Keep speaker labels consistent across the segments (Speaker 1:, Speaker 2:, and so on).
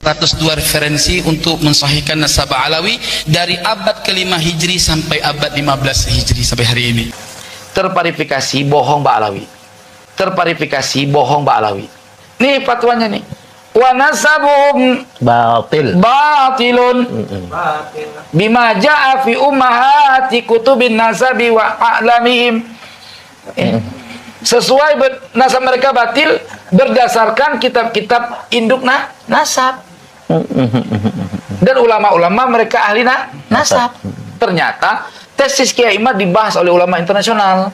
Speaker 1: 102 referensi untuk mensahihkan nasab Alawi dari abad ke-5 Hijri sampai abad 15 Hijri sampai hari ini. Terverifikasi bohong Mbak Alawi. Terverifikasi bohong Mbak Alawi. Nih fatwanya nih. Wa nasabuhum batilun bima ja'a fi ummahati kutubin nasabi wa a'lamihim. Sesuai nasab mereka batil berdasarkan kitab-kitab induk nasab. Dan ulama-ulama mereka ahli nasab. Ternyata tesis Kiai Imad dibahas oleh ulama internasional.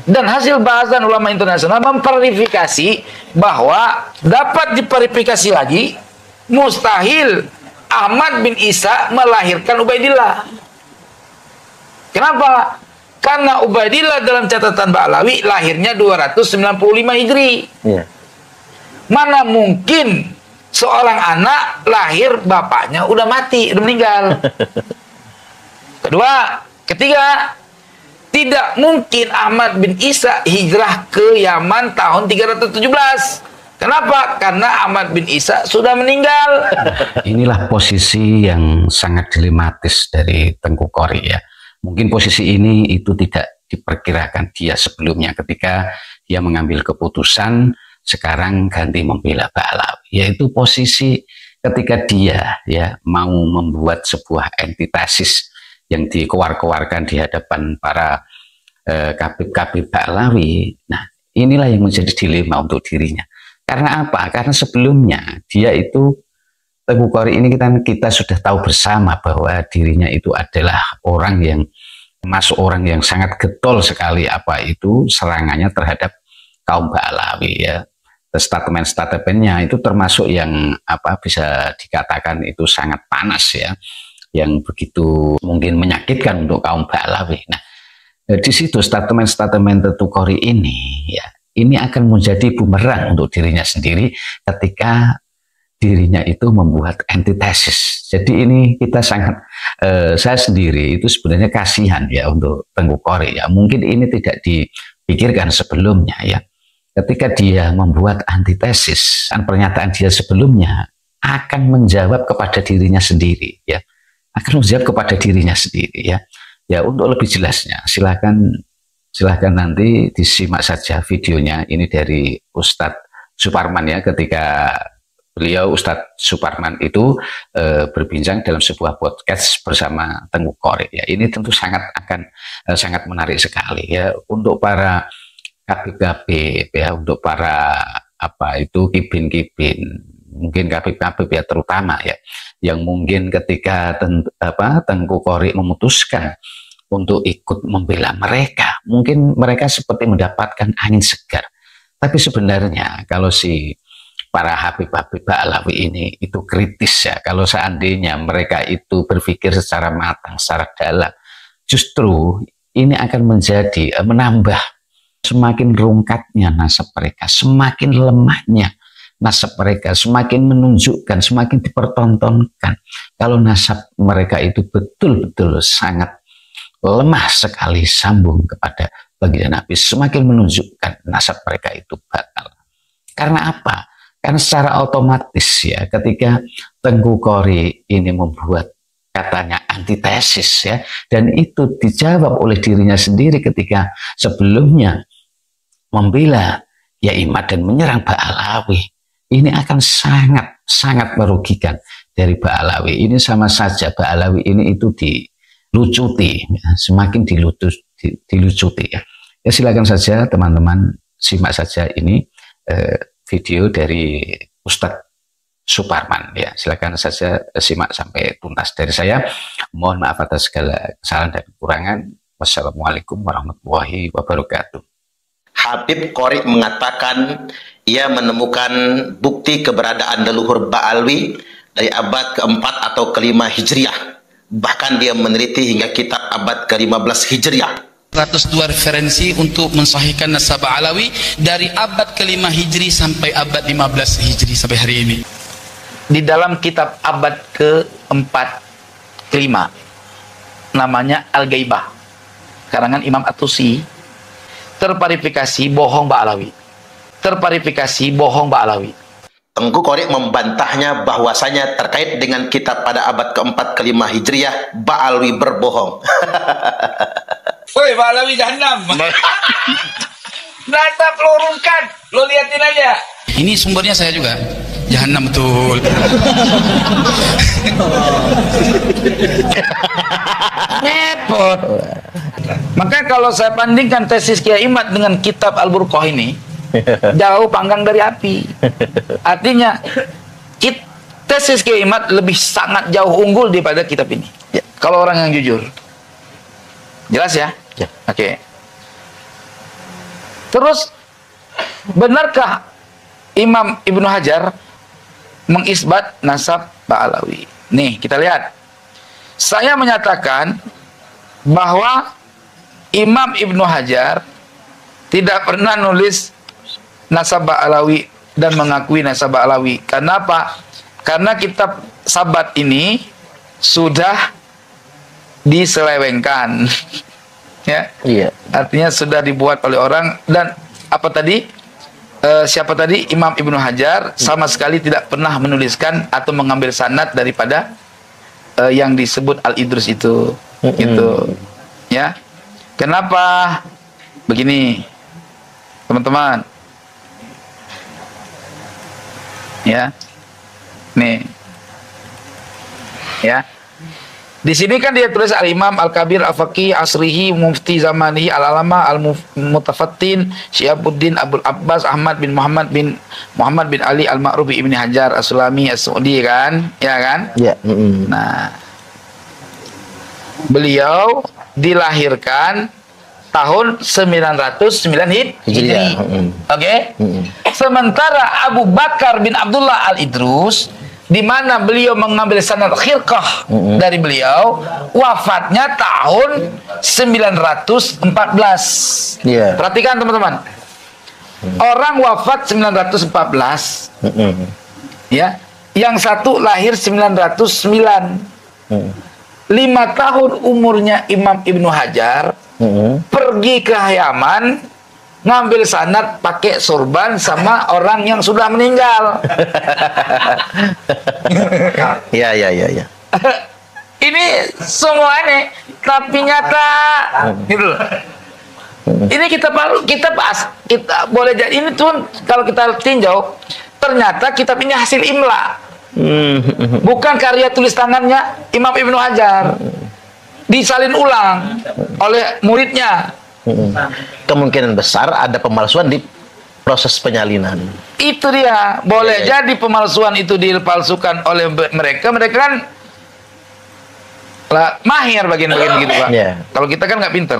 Speaker 1: Dan hasil bahasan ulama internasional memverifikasi bahwa dapat diverifikasi lagi mustahil Ahmad bin Isa melahirkan Ubaidillah. Kenapa? Karena Ubaidillah dalam catatan Ba'alawi lahirnya 295 Hijri. Mana mungkin seorang anak lahir bapaknya udah mati, udah meninggal. Ketiga, tidak mungkin Ahmad bin Isa hijrah ke Yaman tahun 317. Kenapa? Karena Ahmad bin Isa sudah meninggal.
Speaker 2: Inilah posisi yang sangat dilematis dari Tengku Qori ya. Mungkin posisi ini itu tidak diperkirakan dia sebelumnya ketika dia mengambil keputusan sekarang ganti membela Ba'alawi, yaitu posisi ketika dia ya mau membuat sebuah entitasis yang dikeluarkan di hadapan para kabib-kabib Ba'alawi. Nah, inilah yang menjadi dilema untuk dirinya. Karena apa? Karena sebelumnya dia itu Tengku Qori ini kita sudah tahu bersama bahwa dirinya itu adalah orang yang masuk orang yang sangat getol sekali apa itu serangannya terhadap kaum Ba'alawi ya. Statement-statementnya itu termasuk yang apa bisa dikatakan itu sangat panas ya, yang begitu mungkin menyakitkan untuk kaum Ba'alawi. Nah, di situ statement-statement Tengku Qori ini ya, ini akan menjadi bumerang untuk dirinya sendiri ketika dirinya itu membuat antitesis. Jadi ini kita sangat saya sendiri itu sebenarnya kasihan ya untuk Tengku Qori ya. Mungkin ini tidak dipikirkan sebelumnya ya. Ketika dia membuat antitesis, pernyataan dia sebelumnya akan menjawab kepada dirinya sendiri ya. Akan menjawab kepada dirinya sendiri ya. Ya, untuk lebih jelasnya silakan nanti disimak saja videonya ini dari Ustadz Suparman ya, ketika beliau Ustadz Suparman itu berbincang dalam sebuah podcast bersama Tengku Qori ya. Ini tentu sangat menarik sekali ya untuk para kabib-kabib ya, untuk para apa itu kibin-kibin, mungkin kabib-kabib ya terutama ya, yang mungkin ketika Tengku Qori memutuskan untuk ikut membela mereka, mungkin mereka seperti mendapatkan angin segar. Tapi sebenarnya kalau si para habib-habib Ba'alawi ini itu kritis ya, kalau seandainya mereka itu berpikir secara matang, secara dalam, justru ini akan menambah semakin rungkatnya nasab mereka, semakin lemahnya nasab mereka, semakin menunjukkan, semakin dipertontonkan kalau nasab mereka itu betul-betul sangat lemah sekali sambung kepada baginda Nabi, semakin menunjukkan nasab mereka itu batal. Karena apa? Karena secara otomatis ya, ketika Tengku Qori ini membuat katanya antitesis ya, dan itu dijawab oleh dirinya sendiri ketika sebelumnya membela Kiai Imad dan menyerang Ba'alawi, ini akan sangat merugikan dari Ba'alawi. Ini sama saja Ba'alawi ini itu dilucuti ya, semakin dilucuti ya. Ya silakan saja teman-teman simak saja ini video dari Ustadz Suparman ya, silakan saja simak sampai tuntas. Dari saya mohon maaf atas segala kesalahan dan kekurangan. Wassalamualaikum warahmatullahi wabarakatuh.
Speaker 3: Habib Qori mengatakan ia menemukan bukti keberadaan leluhur Ba'alawi dari abad ke-4 atau ke-5 Hijriah. Bahkan dia meneliti hingga kitab abad ke-15 Hijriah.
Speaker 1: 102 referensi untuk mensahihkan nasab Alawi dari abad ke-5 Hijri sampai abad 15 Hijri sampai hari ini. Di dalam kitab abad ke-4 ke-5 namanya Al-Ghaibah karangan Imam At-Tusi, terverifikasi bohong Ba'alawi. Terverifikasi bohong Ba'alawi.
Speaker 3: Tengku Korek membantahnya bahwasanya terkait dengan kitab pada abad keempat kelima Hijriah, Ba'alwi berbohong.
Speaker 1: Woi, Ba'alwi Jahannam. Nasab lo urungkan, lo liatin aja. Ini sumbernya saya juga. Jahannam betul. Repot. Maka kalau saya bandingkan tesis Kiai Imad dengan kitab Al-Burqah ini, jauh panggang dari api. Artinya tesis Kiai Imad lebih sangat jauh unggul daripada kitab ini. Ya. Kalau orang yang jujur. Jelas ya?
Speaker 3: Ya.
Speaker 1: Oke. Terus benarkah Imam Ibnu Hajar mengisbat nasab Ba'alawi? Nih, kita lihat. Saya menyatakan bahwa Imam Ibnu Hajar tidak pernah nulis nasab Ba'alawi dan mengakui nasab Ba'alawi. Kenapa? Karena kitab Sabat ini sudah diselewengkan. Ya. Iya. Artinya sudah dibuat oleh orang, dan apa tadi? Siapa tadi? Imam Ibnu Hajar sama sekali tidak pernah menuliskan atau mengambil sanad daripada yang disebut Al-Idrus itu. Gitu. Ya. Kenapa? Begini, teman-teman. Ya. Nih. Ya. Di sini kan dia tulis Al-Imam Al-Kabir Al-Faqih Asrihi Mufti Zamanihi Al-Alama Al-Mutafattin Syihabuddin Abdul Abbas Ahmad bin Muhammad bin Ali Al-Ma'ruf Ibn Hajar As-Sulami As-Su'udi kan? Ya kan? Ya. Nah, beliau dilahirkan tahun 909 Hijri. Oke? Sementara Abu Bakar bin Abdullah Al-Idrus, di mana beliau mengambil sanad khirqah dari beliau, wafatnya tahun 914. Yeah. Perhatikan teman-teman. Orang wafat 914. Ya. Yang satu lahir 909. 5 tahun umurnya Imam Ibnu Hajar, pergi ke Yaman, ngambil sanad pakai sorban sama orang yang sudah meninggal.
Speaker 3: Ya.
Speaker 1: Ini semua aneh, tapi nyata. Gitu. Ini kita bahas, kita boleh jadi ini tuh kalau kita tinjau, ternyata kitab ini hasil imla, bukan karya tulis tangannya Imam Ibnu Hajar, disalin ulang oleh muridnya.
Speaker 3: Kemungkinan besar ada pemalsuan di proses penyalinan.
Speaker 1: Itu dia. Boleh jadi pemalsuan itu dipalsukan oleh mereka. Mereka kan mahir bagian-bagian begitu, Pak. Yeah. Kalau kita kan nggak pinter.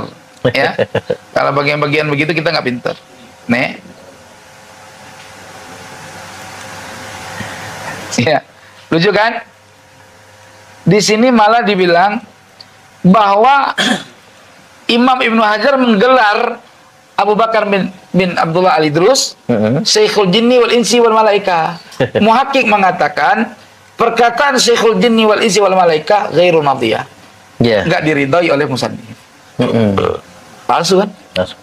Speaker 1: Ya. Kalau bagian-bagian begitu kita nggak pinter. Nih. Ya. Lucu kan? Di sini malah dibilang bahwa Imam Ibnu Hajar menggelar Abu Bakar bin Abdullah Al-Idrus Syekhul Jinni wal Insi wal Malaika. Muhakkik mengatakan perkataan Syekhul Jinni wal Insi wal Malaika ghairul madhiyah. Enggak diridhoi oleh musannif. Palsu kan? Palsu.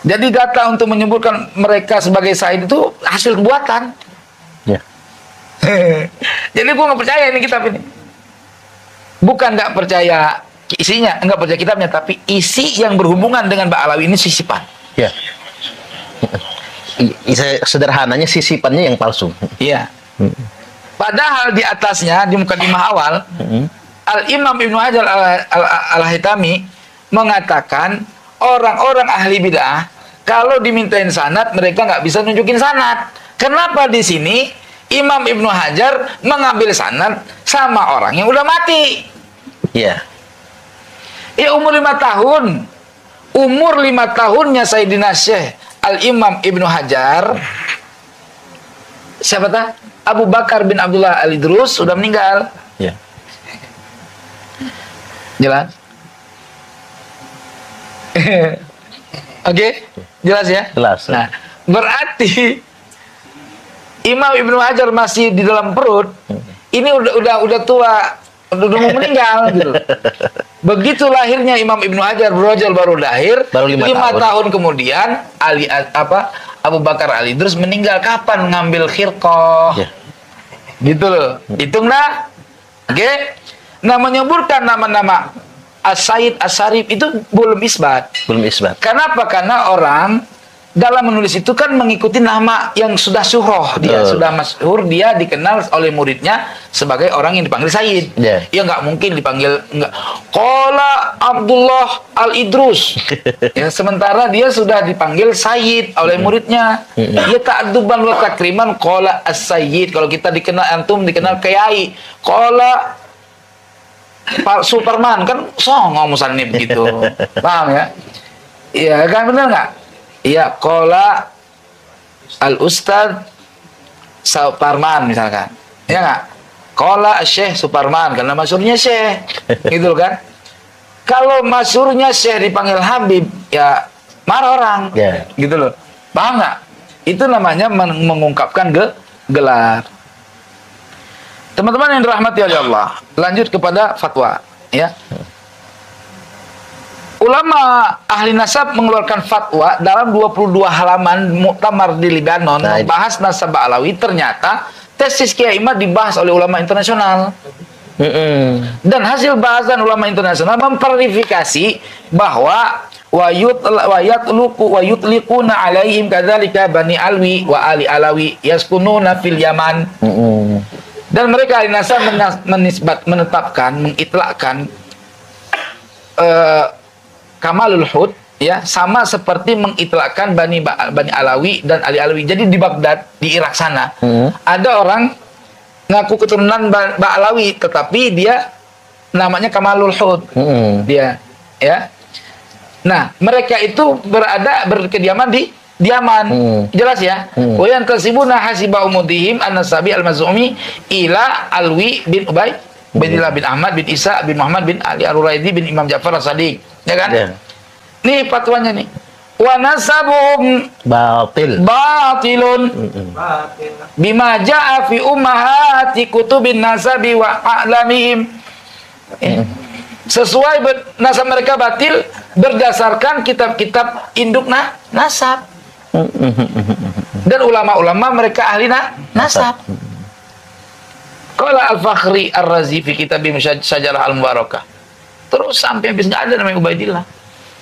Speaker 1: Jadi data untuk menyebutkan mereka sebagai said itu hasil buatan. Jadi gua nggak percaya ini kitab ini. Bukan nggak percaya isinya, enggak percaya kitabnya, tapi isi yang berhubungan dengan Ba'alawi ini sisipan.
Speaker 3: Ya. Sederhananya sisipannya yang palsu.
Speaker 1: Iya. Padahal di atasnya, di mukadimah awal, Al-Imam Ibnu Hajar Al-Haytami mengatakan orang-orang ahli bid'ah kalau dimintain sanad mereka nggak bisa nunjukin sanad. Kenapa di sini Imam Ibnu Hajar mengambil sanad sama orang yang udah mati?
Speaker 3: Iya.
Speaker 1: Ya umur 5 tahun. Umur 5 tahunnya Sayyidina Syekh Al-Imam Ibnu Hajar, siapa tah? Abu Bakar bin Abdullah Al-Idrus sudah meninggal. Ya. Jelas? Oke? Jelas ya?
Speaker 3: Jelas.
Speaker 1: Nah, berarti Imam Ibnu Hajar masih di dalam perut. Ini udah tua. Udah mau meninggal gitu. Begitu lahirnya Imam Ibnu Hajar, Brojol baru lahir, baru 5 tahun kemudian Abu Bakar Ali terus meninggal kapan ngambil khirqah.
Speaker 3: Ya.
Speaker 1: Gitu loh. Hitung dah. Oke. Nah, menyebutkan nama-nama As-Said, As-Sarif itu belum isbat.
Speaker 3: Belum isbat.
Speaker 1: Kenapa? Karena orang dalam menulis itu kan mengikuti nama yang sudah syuhroh, dia sudah masyhur, dia dikenal oleh muridnya sebagai orang yang dipanggil Sayyid. Ya nggak mungkin dipanggil nggak. Qala Abdullah Al-Idrus. Ya, sementara dia sudah dipanggil Sayyid oleh muridnya. Ya ta'adduban wa takriman qala As-Sayyid. Kalau kita dikenal antum dikenal Kiai. Qala Pak Superman kan songong musanib begitu. Paham ya? Iya kan, benar nggak? Iya, qala al-Ustad Suparman misalkan. Ya nggak? Qala Syekh Suparman karena masyhurnya Syekh. Gitu kan? Kalau masyhurnya Syekh dipanggil Habib, ya marah orang.
Speaker 3: Yeah.
Speaker 1: Gitu loh. Paham nggak? Itu namanya mengungkapkan gelar. Teman-teman yang dirahmati oleh Allah, lanjut kepada fatwa, ya. Ulama ahli nasab mengeluarkan fatwa dalam 22 halaman muktamar di Lebanon membahas nasab Ba'alawi. Ternyata tesis Kiai Imad dibahas oleh ulama internasional. Dan hasil bahasan ulama internasional memverifikasi bahwa wa yutliquna alaihim kadzalika bani alwi wa ali alawi yaskununa fil Yaman. Dan mereka ahli nasab mengitlakkan Kamalul Hud, ya, sama seperti mengitlakkan Bani Alawi dan Ali Alawi. Jadi di Baghdad, di Irak sana, ada orang ngaku keturunan Ba'alawi, tetapi dia namanya Kamalul Hud. Dia, ya. Nah, mereka itu berkediaman di Yaman. Jelas ya? Wa yantasibuna hasiba umudihim an-nasabi al-maz'umi ila Alwi bin Ubay, Baidillah bin Ahmad bin Isa bin Muhammad bin Ali Al-Uraidi bin Imam Ja'far As-Sadiq. Ya kan? Yeah. Nih fatwanya nih. Wa nasabuhum batilun bima ja'a fi ummahati kutubin nasabi wa a'lamihim. Sesuai nasab mereka batil berdasarkan kitab-kitab induk nasab. Dan ulama-ulama mereka ahli nasab. Qala Al-Fakhri Ar-Razi fi kitab Syajarah Al-Mubarakah. Terus sampai habis nggak ada namanya Ubaidillah.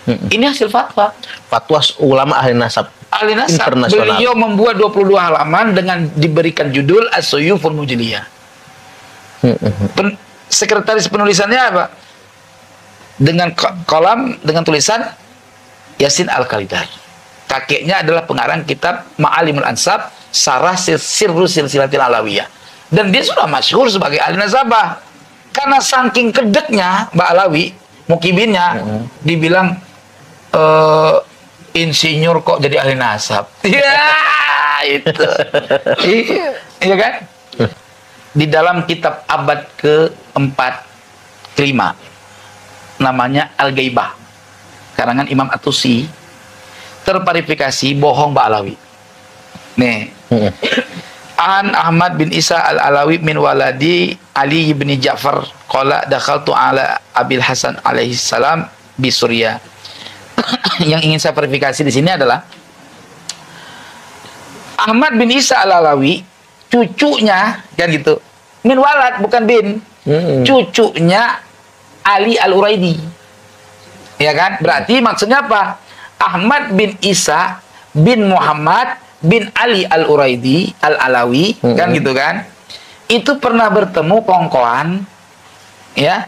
Speaker 1: Ini hasil fatwa.
Speaker 3: Fatwa ulama ahli nasab.
Speaker 1: Ahli nasab. Beliau membuat 22 halaman dengan diberikan judul As-Suyuful Mujliyah. Sekretaris penulisannya apa? Dengan kolam dengan tulisan Yasin Al-Khalidar. Kakeknya adalah pengarang kitab Ma'alimul Ansab, Sarah Sirru Silsilatil Alawiyah. Dan dia sudah masyhur sebagai ahli nasabah. Karena saking kedeknya Mbak Alawi, mukibinnya, dibilang insinyur kok jadi ahli nasab. Ya, itu. Iya kan? Di dalam kitab abad ke-4, ke-5, namanya Al-Gaibah, karangan Imam At-Tusi, terverifikasi bohong Mbak Alawi. Nih. An Ahmad bin Isa Al-Alawi min waladi Ali bin Ja'far qala dakhaltu ala Abil Hasan alaihi salam bi Suriah. Yang ingin saya verifikasi di sini adalah Ahmad bin Isa Al-Alawi, cucunya kan gitu. Min walad bukan bin. Cucunya Ali Al-Uraidi. Ya kan? Berarti maksudnya apa? Ahmad bin Isa bin Muhammad bin Ali Al-Uraidi Al-Alawi, kan gitu kan, itu pernah bertemu kongkoan, ya,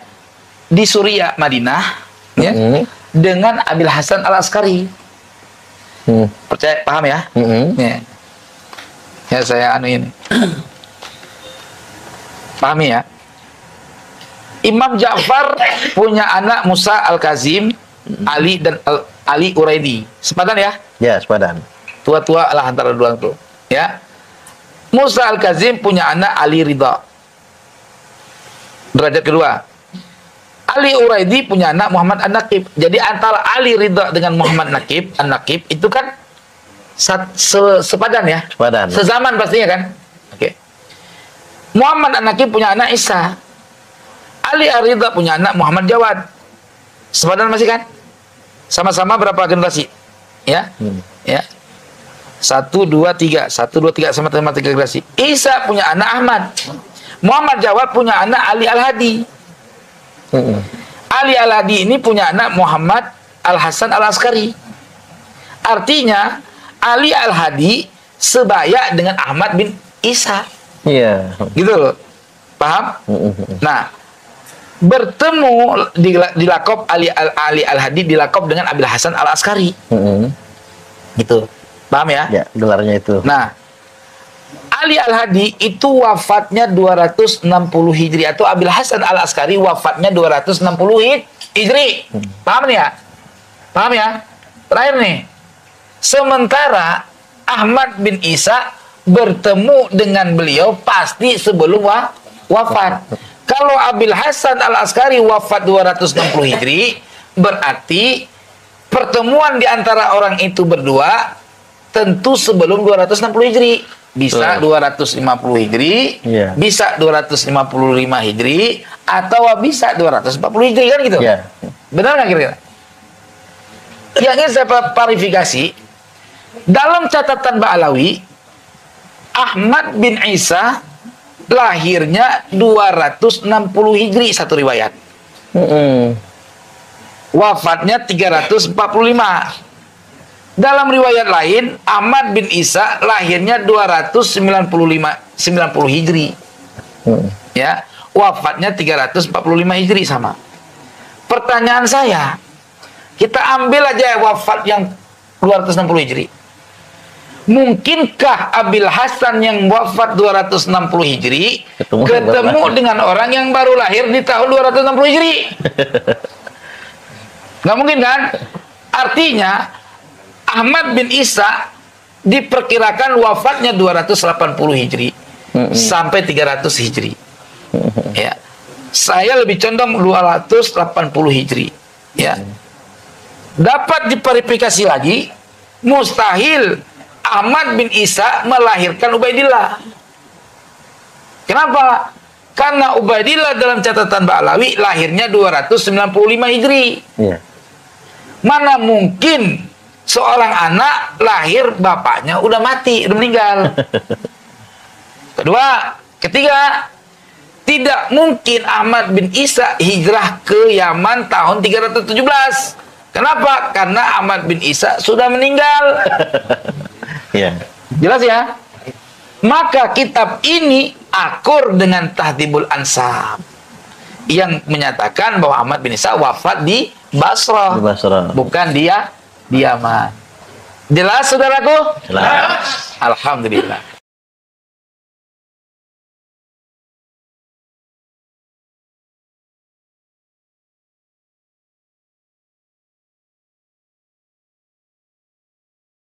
Speaker 1: di Suriah Madinah, ya, dengan Abil Hasan Al-Askari. Percaya, paham ya? Ya. Ya, saya ini pahami ya. Imam Ja'far punya anak Musa Al-Kazim, Ali dan Ali Uraidi. Sepadan ya?
Speaker 3: Ya, sepadan.
Speaker 1: Tua-tua lah antara dua itu, ya. Musa Al-Kazim punya anak Ali Ridha, derajat kedua. Ali Uraidi punya anak Muhammad An-Naqib. Jadi antara Ali Ridha dengan Muhammad An-Naqib itu kan sepadan ya?
Speaker 3: Sepadan.
Speaker 1: Sezaman pastinya kan? Oke. Muhammad An-Naqib punya anak Isa. Ali Ridha punya anak Muhammad Jawad. Sepadan masih kan? Sama-sama berapa generasi? Ya? Ya. 1, 2, 3. 1, 2, 3 sama 3 generasi. Isa punya anak Ahmad. Muhammad Jawad punya anak Ali Al-Hadi. Ali Al-Hadi ini punya anak Muhammad Al-Hasan Al-Askari. Artinya Ali Al-Hadi sebaya dengan Ahmad bin Isa.
Speaker 4: Iya.
Speaker 1: Gitu loh. Paham? Nah, bertemu dilakop Ali Al-Hadi dilakop dengan Abil Hasan Al-Askari. Gitu. Paham ya?
Speaker 4: Ya, gelarnya itu.
Speaker 1: Nah, Ali Al-Hadi itu wafatnya 260 Hijri atau Abil Hasan Al-Askari wafatnya 260 Hijri. Paham nih ya? Paham ya? Terakhir nih. Sementara Ahmad bin Isa bertemu dengan beliau pasti sebelum wafat. Kalau Abil Hasan Al-Askari wafat 260 Hijri, berarti pertemuan di antara orang itu berdua tentu sebelum 260 Hijri. Bisa 250 Hijri, bisa 255 Hijri, atau bisa 240 Hijri, kan gitu. Benar nggak kira-kira? Yang ingin saya klarifikasi, dalam catatan Ba'alawi, Ahmad bin Isa lahirnya 260 Hijri satu riwayat. Wafatnya 345. Dalam riwayat lain, Ahmad bin Isa lahirnya 290 Hijri. Ya, wafatnya 345 Hijri sama. Pertanyaan saya, kita ambil aja wafat yang 260 Hijri. Mungkinkah Abil Hasan yang wafat 260 Hijri ketemu dengan orang yang baru lahir di tahun 260 Hijri? Nggak mungkin kan? Artinya Ahmad bin Isa diperkirakan wafatnya 280 Hijri sampai 300 Hijri. Ya. Saya lebih condong 280 Hijri. Ya. Dapat diverifikasi lagi, mustahil Ahmad bin Isa melahirkan Ubaidillah. Kenapa? Karena Ubaidillah dalam catatan Ba'alawi lahirnya 295 Hijri. Mana mungkin seorang anak lahir bapaknya udah mati, udah meninggal. Ketiga, tidak mungkin Ahmad bin Isa hijrah ke Yaman tahun 317. Kenapa? Karena Ahmad bin Isa sudah meninggal. Jelas ya? Maka kitab ini akur dengan Tahdhibul Ansab yang menyatakan bahwa Ahmad bin Isa wafat di Basrah, bukan dia di Yaman. Jelas saudaraku? Jelas. Alhamdulillah.